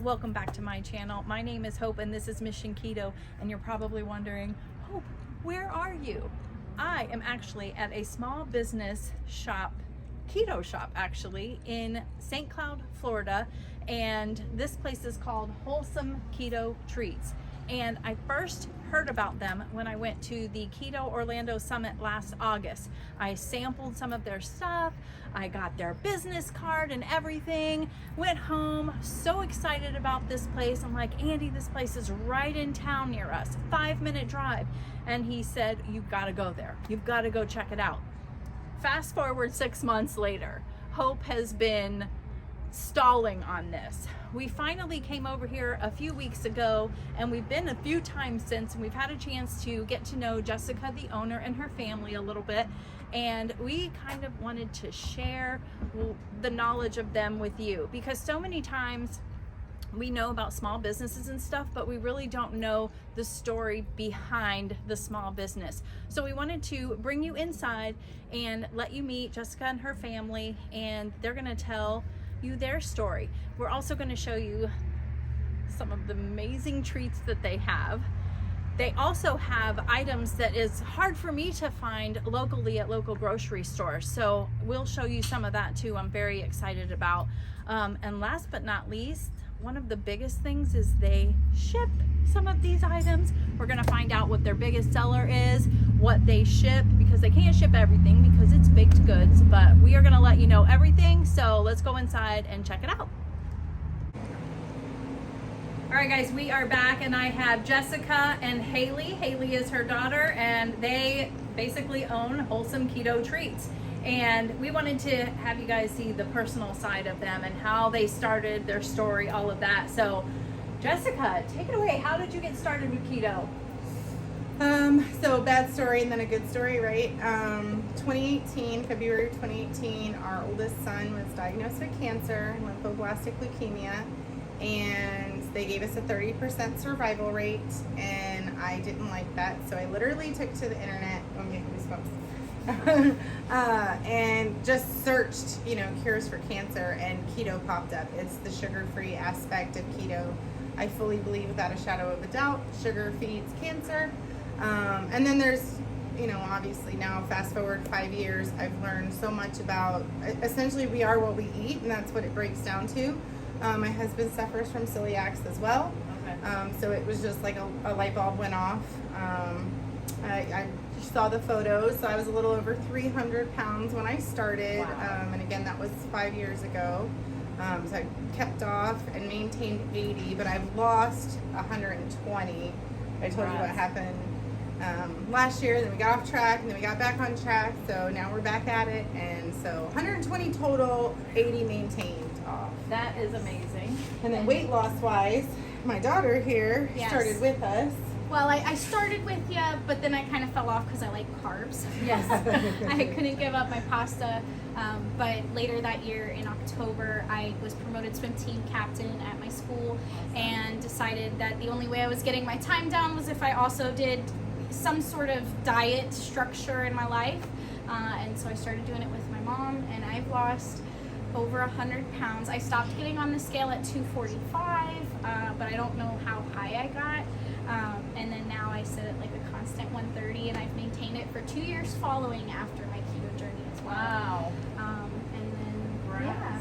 welcome back to my channel. My name is Hope and this is MissionKeto, and you're probably wondering, Hope, where are you? I am actually at a small business shop, keto shop actually, in St. Cloud, Florida, and this place is called Wholesome Keto Treats. And I first heard about them when I went to the Keto Orlando Summit last August. I sampled some of their stuff, I got their business card and everything, went home, so excited about this place. I'm like, Andy, this place is right in town near us, 5-minute drive. And he said, you've got to go there. You've got to go check it out. Fast forward 6 months later, Hope has been stalling on this. We finally came over here a few weeks ago, and we've been a few times since, and we've had a chance to get to know Jessica, the owner, and her family a little bit, and we kind of wanted to share the knowledge of them with you, because so many times we know about small businesses and stuff, but we really don't know the story behind the small business. So we wanted to bring you inside and let you meet Jessica and her family, and they're gonna tell you their story. We're also going to show you some of the amazing treats that they have. They also have items that is hard for me to find locally at local grocery stores, so we'll show you some of that too. I'm very excited about. And last but not least, one of the biggest things is they ship some of these items. We're gonna find out what their biggest seller is, what they ship, because they can't ship everything because it's baked goods, but we are gonna let you know everything. So let's go inside and check it out. All right guys, we are back, and I have Jessica and Haley. Haley is her daughter, and they basically own Wholesome Keto Treats. And we wanted to have you guys see the personal side of them and how they started, their story, all of that. So Jessica, take it away. How did you get started with keto? So bad story and then a good story, right? 2018, February 2018, our oldest son was diagnosed with cancer, lymphoblastic leukemia, and they gave us a 30% survival rate, and I didn't like that. So I literally took to the internet, I'm getting goosebumps, and just searched, cures for cancer, and keto popped up. It's the sugar-free aspect of keto. I fully believe without a shadow of a doubt, sugar feeds cancer. And then there's, obviously now fast forward 5 years, I've learned so much about, essentially we are what we eat, and that's what it breaks down to. My husband suffers from celiacs as well. Okay. So it was just like a light bulb went off. I saw the photos, so I was a little over 300 pounds when I started. Wow. And again, that was 5 years ago. So I kept off and maintained 80, but I've lost 120. I told you what happened last year, then we got off track, and then we got back on track, so now we're back at it, and so 120 total, 80 maintained off. That is amazing. And then weight loss wise, my daughter here started with us. Well, I started with you, but then I kind of fell off because I like carbs. Yes. I couldn't give up my pasta. But later that year in October, I was promoted swim team captain at my school, and decided that the only way I was getting my time down was if I also did some sort of diet structure in my life. And so I started doing it with my mom, and I've lost over 100 pounds. I stopped getting on the scale at 245, but I don't know how high I got. And then now I sit at like a constant 130, and I've maintained it for 2 years following after my keto journey as well. Wow. And then, yeah,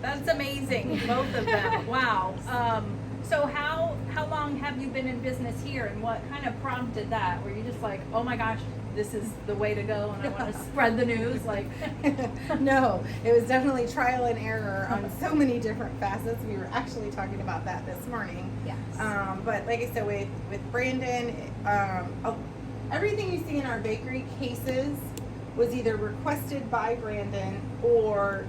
that's amazing, both of them. Wow. So how long have you been in business here, and what kind of prompted that? Were you just like, oh my gosh, this is the way to go, and I want to spread the news? Like, no, it was definitely trial and error on so many different facets. We were actually talking about that this morning. Yes. But like I said, with Brandon, everything you see in our bakery cases was either requested by Brandon, or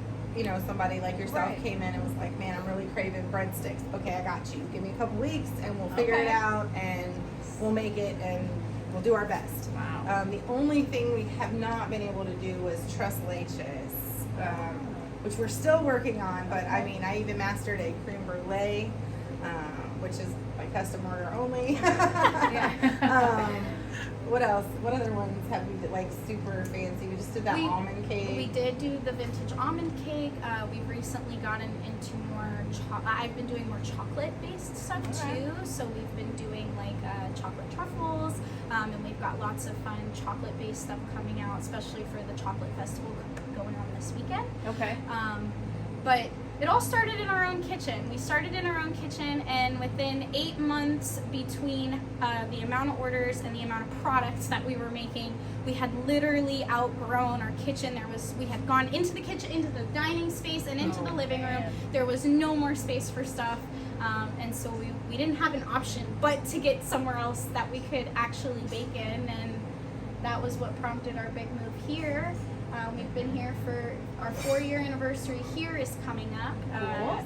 somebody like yourself came in and was like, man, I'm really craving breadsticks. Okay, I got you. Give me a couple weeks and we'll figure it out, and we'll make it, and we'll do our best. Wow. The only thing we have not been able to do was tres leches, which we're still working on, but I mean, I even mastered a creme brulee, which is by custom order only. What else? What other ones have we did, like super fancy? We just did that almond cake. We did do the vintage almond cake. We've recently gotten into more. I've been doing more chocolate-based stuff too. So we've been doing like chocolate truffles, and we've got lots of fun chocolate-based stuff coming out, especially for the chocolate festival going on this weekend. Okay. But it all started in our own kitchen. We started in our own kitchen, and within 8 months between the amount of orders and the amount of products that we were making, we had literally outgrown our kitchen. We had gone into the kitchen, into the dining space, and into the living room. There was no more space for stuff, and so we didn't have an option but to get somewhere else that we could actually bake in, and that was what prompted our big move here. We've been here for our 4-year anniversary here is coming up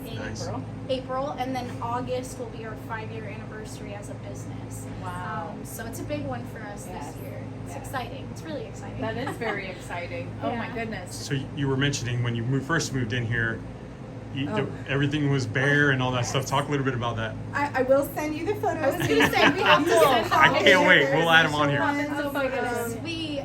in April, and then August will be our 5-year anniversary as a business. Wow. So it's a big one for us this year. It's exciting. It's really exciting. That is very exciting. Oh my goodness. So you were mentioning when you first moved in here, everything was bare and all that stuff. Talk a little bit about that. I will send you the photos. I was going to say, we have to send I can't wait. We'll add them on here. Oh my goodness.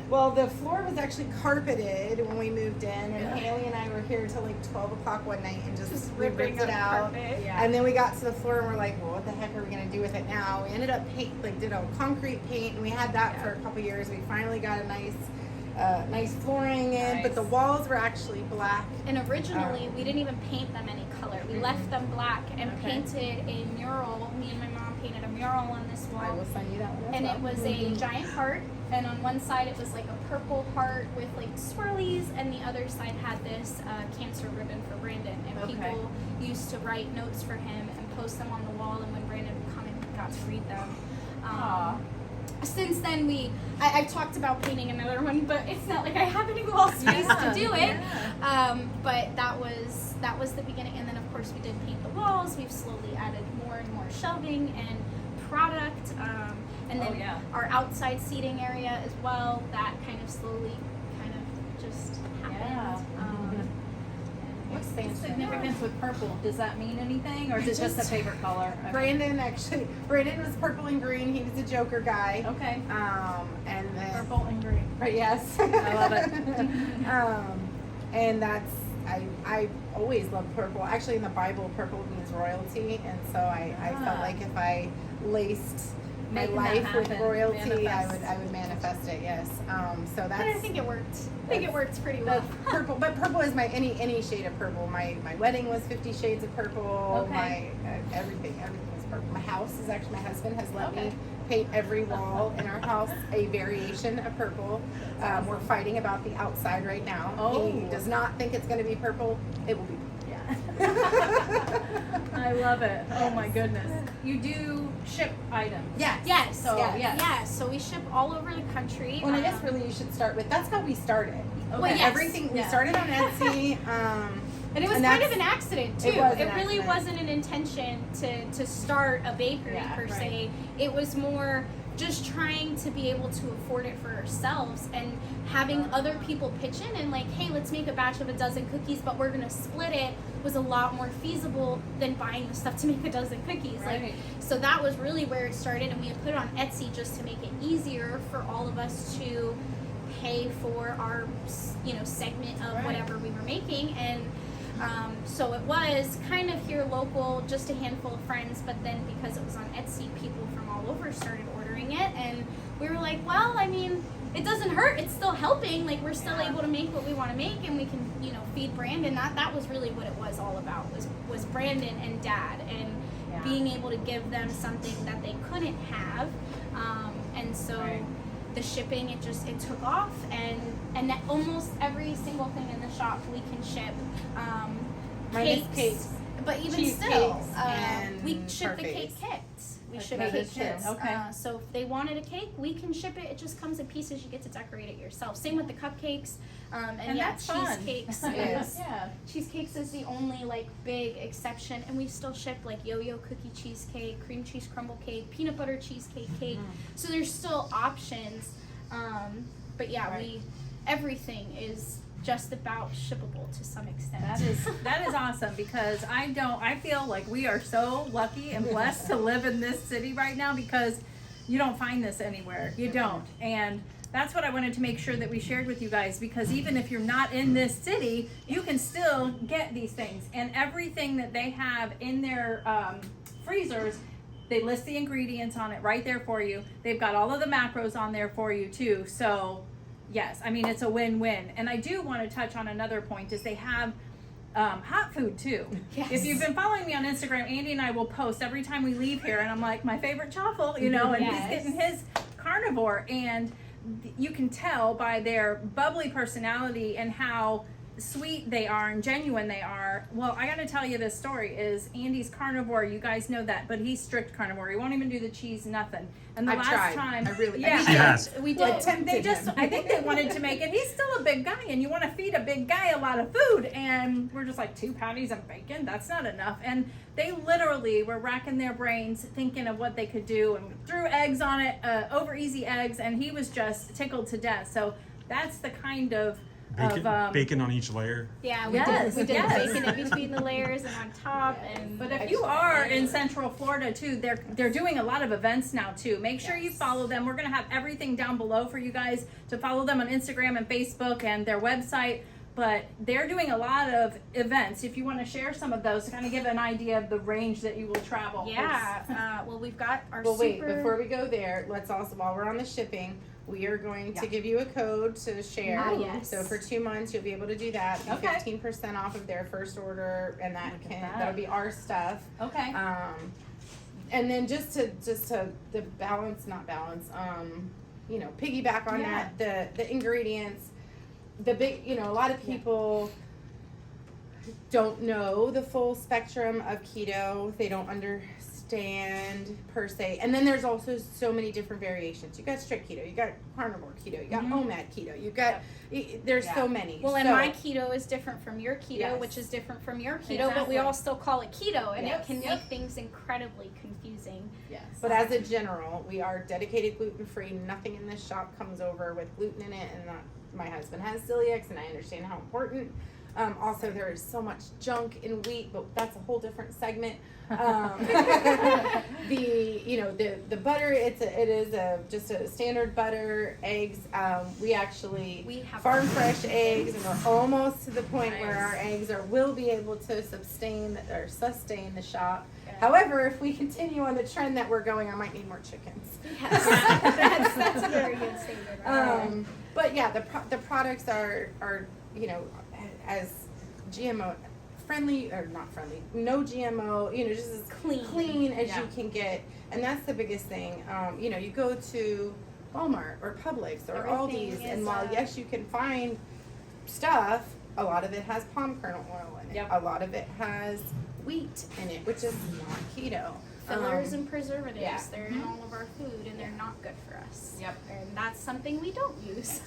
Well, the floor was actually carpeted when we moved in, and Haley and I were here till like 12 o'clock one night and just ripped it out. Yeah. And then we got to the floor and we're like, well, what the heck are we gonna do with it now? We ended up did a concrete paint, and we had that for a couple years. We finally got a nice flooring in, but the walls were actually black. And originally, we didn't even paint them any color. We left them black and painted a mural. Me and my mom painted a mural on this wall. I will send you that one. And it was a giant heart, and on one side it was like a purple heart with like swirlies, and the other side had this cancer ribbon for Brandon. And people used to write notes for him and post them on the wall, and when Brandon would come in, we got to read them. Since then, I've talked about painting another one, but it's not like I have any wall space to do it. But that was the beginning, and then of course we did paint the walls. We've slowly added more and more shelving and product, and then our outside seating area as well. That kind of slowly, just happened. What's the significance with purple? Does that mean anything, or is it just a favorite color? Brandon was purple and green. He was a Joker guy. Okay. And then Purple and green. Right. Yes. I love it. And that's I always loved purple. Actually, in the Bible, purple means royalty, and so I felt like if I laced my life with royalty, I would manifest it. Yes. So that's. But I think it worked. I think it works pretty well. Purple, but purple is my any shade of purple. My wedding was 50 shades of purple. Okay. My everything was purple. My house is actually, my husband has let me paint every wall in our house a variation of purple. We're fighting about the outside right now. He does not think it's going to be purple. It will be. I love it. Oh my goodness. You do ship items. Yes. So So we ship all over the country. Well, I guess really you should start with, that's how we started. Okay. Well, yes. Everything, we started on Etsy. And it was kind of an accident too. It really wasn't an intention to start a bakery per se. It was more just trying to be able to afford it for ourselves, and having other people pitch in and like, hey, let's make a batch of a dozen cookies, but we're gonna split it, was a lot more feasible than buying the stuff to make a dozen cookies. Like, so that was really where it started, and we had put it on Etsy just to make it easier for all of us to pay for our segment of whatever we were making. And so it was kind of here local, just a handful of friends, but then because it was on Etsy, people from all over started ordering it, and we were like, well, I mean, it doesn't hurt, it's still helping, like we're still able to make what we want to make, and we can feed Brandon. That was really what it was all about, was Brandon and Dad, and being able to give them something that they couldn't have, and so the shipping, it took off, and that almost every single thing in the shop we can ship. Cakes, but even still, we ship the cake kits. We ship cake kits. So if they wanted a cake, we can ship it. It just comes in pieces. You get to decorate it yourself. Same with the cupcakes. And that's cheesecakes. Cheesecakes is the only big exception, and we still ship yo-yo cookie cheesecake, cream cheese crumble cake, peanut butter cheesecake cake. So there's still options. But everything is just about shippable to some extent. That is awesome, because I feel like we are so lucky and blessed to live in this city right now, because You don't find this anywhere. You don't. And that's what I wanted to make sure that we shared with you guys, because even if you're not in this city, you can still get these things. And everything that they have in their freezers, they list the ingredients on it right there for you. They've got all of the macros on there for you too. So yes, I mean, it's a win-win. And I do want to touch on another point, is they have hot food too. Yes. If you've been following me on Instagram, Andy and I will post every time we leave here, and I'm like, my favorite chaffle, you know, and Yes. he's getting his carnivore, and you can tell by their bubbly personality and how sweet they are and genuine they are. Well, I gotta tell you, this story is Andy's carnivore. You guys know that, but he's strict carnivore. He won't even do the cheese, nothing. And the I've last tried. time, I really- yeah, She has. we Well, did. tempted They just, him. I think they wanted to make it. He's still a big guy, and you want to feed a big guy a lot of food, and we're just like, 2 patties of bacon, that's not enough. And they literally were racking their brains thinking of what they could do, and threw eggs on it, over easy eggs, and he was just tickled to death. So that's the kind of Bacon on each layer. Yeah, Yes, we did yes. bacon in between the layers and on top. And But if you are in Central Florida too, they're doing a lot of events now too. Make sure you follow them. We're gonna have everything down below for you guys to follow them on Instagram and Facebook and their website. But they're doing a lot of events. If you want to share some of those to kind of give an idea of the range that you will travel. yeah, well, we've got our Well, wait, super. before we go there, let's also, while we're on the shipping, we are going to Yeah. give you a code to share. Ah, yes. So for 2 months, you'll be able to do that. Be Okay. 15% off of their first order, and Look at that. that'll be our stuff. Okay. And then just to the balance, you know, piggyback on Yeah. that, the ingredients, the big, you know, a lot of people don't know the full spectrum of keto. They don't understand per se. And then there's also so many different variations. You got strict keto, you got carnivore keto, you got OMAD keto, you got, there's Yeah. so many. Well, and So- my keto is different from your keto, Yes. which is different from your keto, but Exactly. we all still call it keto, and Yes. it can Yep. make things incredibly confusing. Yes. But as a general, we are dedicated gluten-free. Nothing in this shop comes over with gluten in it, and my husband has celiacs, and I understand how important. Also, there is so much junk in wheat, but that's a whole different segment. The butter, it is just a standard butter. Eggs, we We have farm fresh eggs, and we're almost to the point where Nice. our eggs will be able to sustain the shop. Yeah. However, if we continue on the trend that we're going, I might need more chickens. Yes. that's a very good statement. But yeah, the products are you know, as GMO friendly, or not friendly, no GMO, you know, just as clean as Yeah. you can get. And that's the biggest thing. You know, you go to Walmart or Publix or Everything Aldi's, is, and while yes, you can find stuff, a lot of it has palm kernel oil in it. Yep. A lot of it has wheat in it, which is not keto. Fillers and preservatives, yeah. they're in all of our food, and they're not good for us. Yep. And that's something we don't use.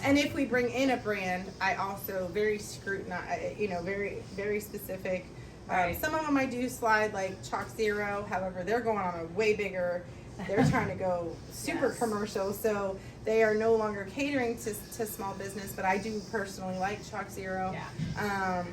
And if we bring in a brand, I also very scrutinize, you know, very, very specific. Right. Some of them I do slide, like Chalk Zero. However, they're going on a way bigger. They're trying to go super Yes. commercial, so they are no longer catering to small business. But I do personally like Chalk Zero. Yeah.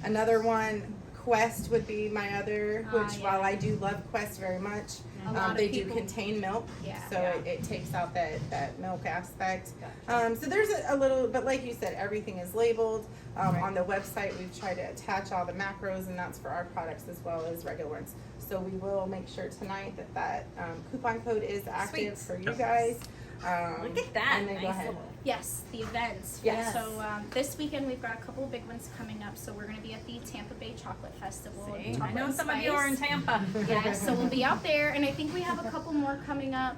Another one, Quest would be my other, Ah, which yeah. while I do love Quest very much, A lot of they do people- contain milk, Yeah. so Yeah. it takes out that milk aspect. Gotcha. So there's a little, but like you said, everything is labeled. Right. On the website, we've tried to attach all the macros, and that's for our products as well as regular ones. So we will make sure tonight that coupon code is active Sweet. for you Yep. guys. Look at that. And then go Nice ahead. little- Yes, the events. Yes. So this weekend we've got a couple of big ones coming up. So we're going to be at the Tampa Bay Chocolate Festival. See? I Chocolate know and some of you are in Spice. Tampa. Yes, so we'll be out there, and I think we have a couple more coming up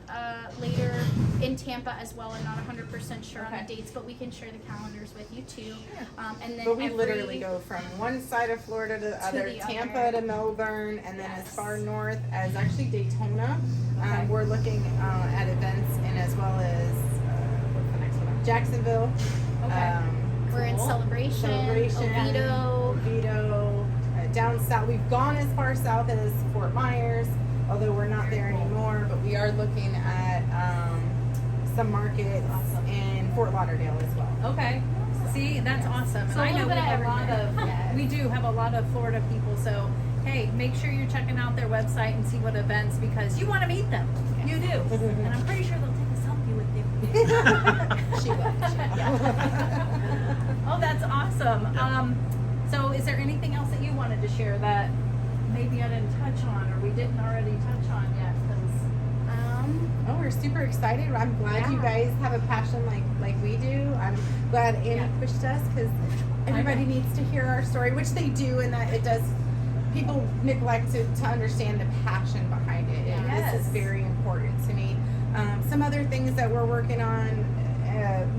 later in Tampa as well. I'm not 100% sure on Okay. the dates, but we can share the calendars with you too. And then But we every- literally go from one side of Florida to the other, the Tampa other. to Melbourne, and then as Yes. far north as actually Daytona. Okay. We're looking at events, and as well as what's the next one? Jacksonville. Okay. We're in Cool. Celebration, Oviedo. Oviedo. Down south. We've gone as far south as Fort Myers, although we're not there anymore. But we are looking at some markets Awesome. in Fort Lauderdale as well. Okay. See, that's awesome. So And a I know little we bit of have a lot everywhere. of, we do have a lot of Florida people. So, hey, make sure you're checking out their website and see what events, because you want to meet them. You do. And I'm pretty sure they'll take a selfie with you. She will. Oh, that's awesome. Yeah. So is there anything else that you wanted to share that maybe I didn't touch on or we didn't already touch on yet? 'Cause Oh, we're super excited. I'm glad you Yeah. guys have a passion like we do. I'm glad Annie Yeah. pushed us because everybody needs to hear our story, which they do, and that it does. People neglect to understand the passion behind it. And Yes. this is very important to me. Some other things that we're working on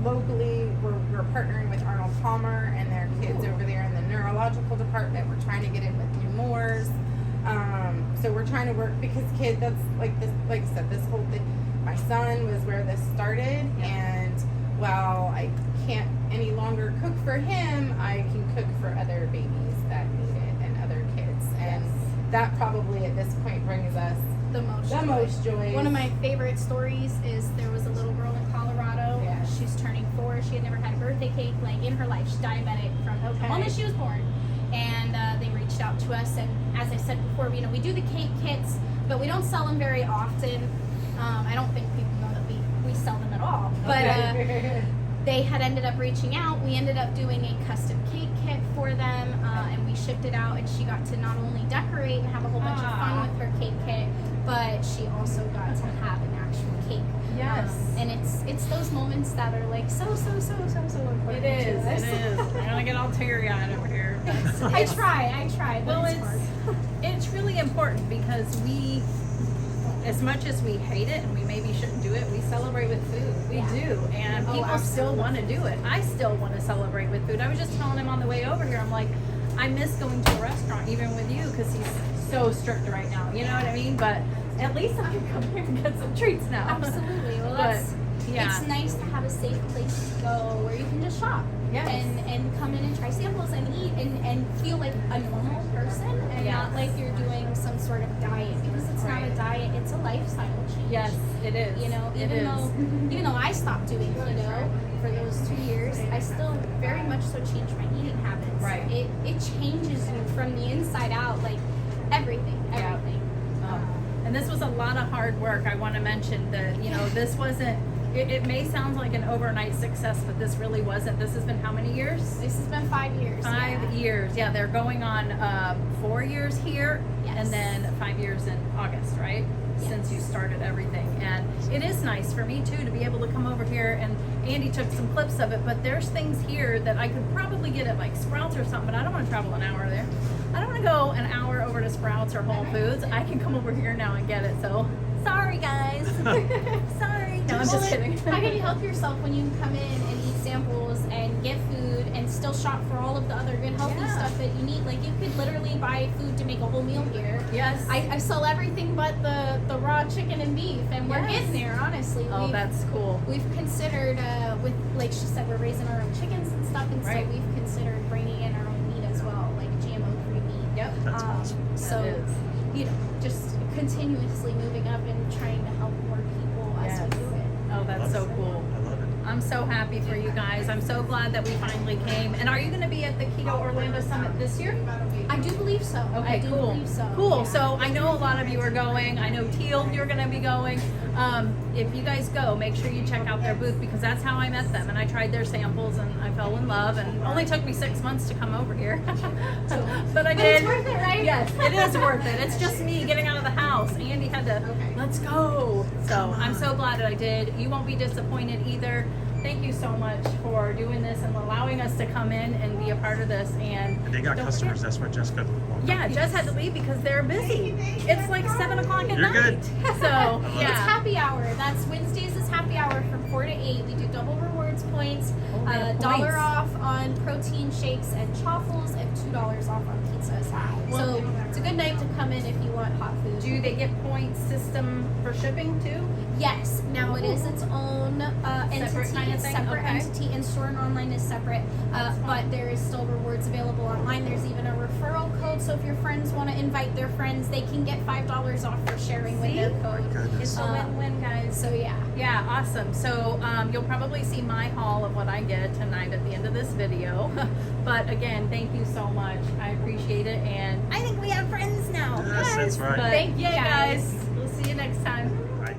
locally, we're partnering with Arnold Palmer and their kids over there in the neurological department. We're trying to get in with New Moors. So we're trying to work because kids, that's like this, like I said, this whole thing. My son was where this started, and while I can't any longer cook for him, I can cook for other babies that need it and other kids, and that probably at this point brings us The most. the joy. most joy. One of my favorite stories is there was a little girl in Colorado. Yeah. She's turning 4. She had never had a birthday cake like in her life. She's diabetic from the moment she was born. And they reached out to us, and as I said before, you know, we do the cake kits, but we don't sell them very often. I don't think people know that we sell them at all. But they had ended up reaching out. We ended up doing a custom cake kit for them, and we shipped it out. And she got to not only decorate and have a whole bunch of fun with her cake kit, but she also got to have an actual cake. Yes. And it's those moments that are like so important. It is. to us. It is. I'm gonna get all teary-eyed over here. I try, but Well, it's hard. it's really important because we, as much as we hate it and we maybe shouldn't do it, we celebrate with food. We do, and Oh, people still want to do it. I still want to celebrate with food. I was just telling him on the way over here, I'm like, I miss going to a restaurant even with you because he's so strict right now. You know what I mean? But at least I can come here and get some treats now. Absolutely. Well, But, that's yeah. it's nice to have a safe place to go where you can just shop Yes. and come in and try samples and eat and feel like a normal person and not Yes. like you're doing some sort of diet, because it's not a Right. diet, it's a lifestyle change. Yes, it is. You know, It is. even though I stopped doing keto for those 2 years, I still very much so changed my eating habits. Right. It changes you from the inside out, like everything. Yeah. And this was a lot of hard work. I want to mention that, you know, this wasn't, it may sound like an overnight success, but this really wasn't. This has been how many years? This has been 5 years. 5 years. Yeah, they're going on 4 years here, Yes. and then 5 years in August, right? Since you started everything. And it is nice for me too to be able to come over here, and Andy took some clips of it, but there's things here that I could probably get at like Sprouts or something, but I don't want to travel an hour there. I don't want to go an hour over to Sprouts or Whole Foods. I can come over here now and get it. So sorry guys. Sorry. No, I'm Well, just kidding. How can you help yourself when you come in and eat samples and get food and still shop for all of the other good healthy Yeah. stuff that you need? Like, you could literally buy food to make a whole meal here. Yes. I sell everything but the raw chicken and beef, and we're Yes. getting there, honestly. Oh, that's cool. We've considered, with, like she said, we're raising our own chickens and stuff, and Right. so we've considered bringing in our own meat as well, like GMO-free meat. Yep. That's awesome. So, That is. you know, just continuously moving up and trying to help more people as we Yes. do it. Oh, that's so cool. I love it. I'm so happy for you guys. I'm so glad that we finally came. And are you going to be at the Keto Orlando Summit this year? I do believe so. Okay, I do cool. believe so. Cool. Yeah. So I know a lot of you are going. I know Teal, you're going to be going. If you guys go, make sure you check out their booth, because that's how I met them. And I tried their samples and I fell in love. And it only took me 6 months to come over here. But I But did. it's worth it, right? Yes, it is worth it. It's just me getting out of the house. Andy had to, let's go. So I'm so glad that I did. You won't be disappointed either. Thank you so much for doing this and allowing us to come in and be a part of this. And And they got don't customers. forget- That's why Jessica walked Yeah, up. Jess had to leave because they're busy. It's like 7 o'clock at You're night. good. So It's yeah. happy hour. That's Wednesdays is happy hour from 4 to 8. We do double rewards points, Oh, they have $1 points. off on protein shakes and chaffles, and $2 off on pizzas. So it's a good night to come in if you want hot food. Do they get point system for shipping too? Yes. Now it is its own entity, kind of thing? separate Okay. entity. In store and online is separate, but there is still rewards available online. There's even a referral code, so if your friends want to invite their friends, they can get $5 off for sharing with their code. Goodness. It's a win-win, guys. So yeah. Yeah, awesome. So you'll probably see my haul of what I get tonight at the end of this video. But again, thank you so much. I appreciate it, and I think we have friends now. Yes, that's right. But Thank you, yeah, guys. We'll see you next time. Bye.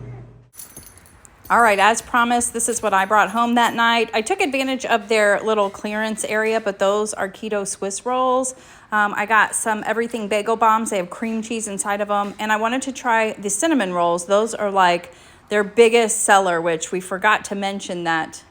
All right, as promised, this is what I brought home that night. I took advantage of their little clearance area, but those are keto Swiss rolls. I got some everything bagel bombs. They have cream cheese inside of them. And I wanted to try the cinnamon rolls. Those are like their biggest seller, which we forgot to mention that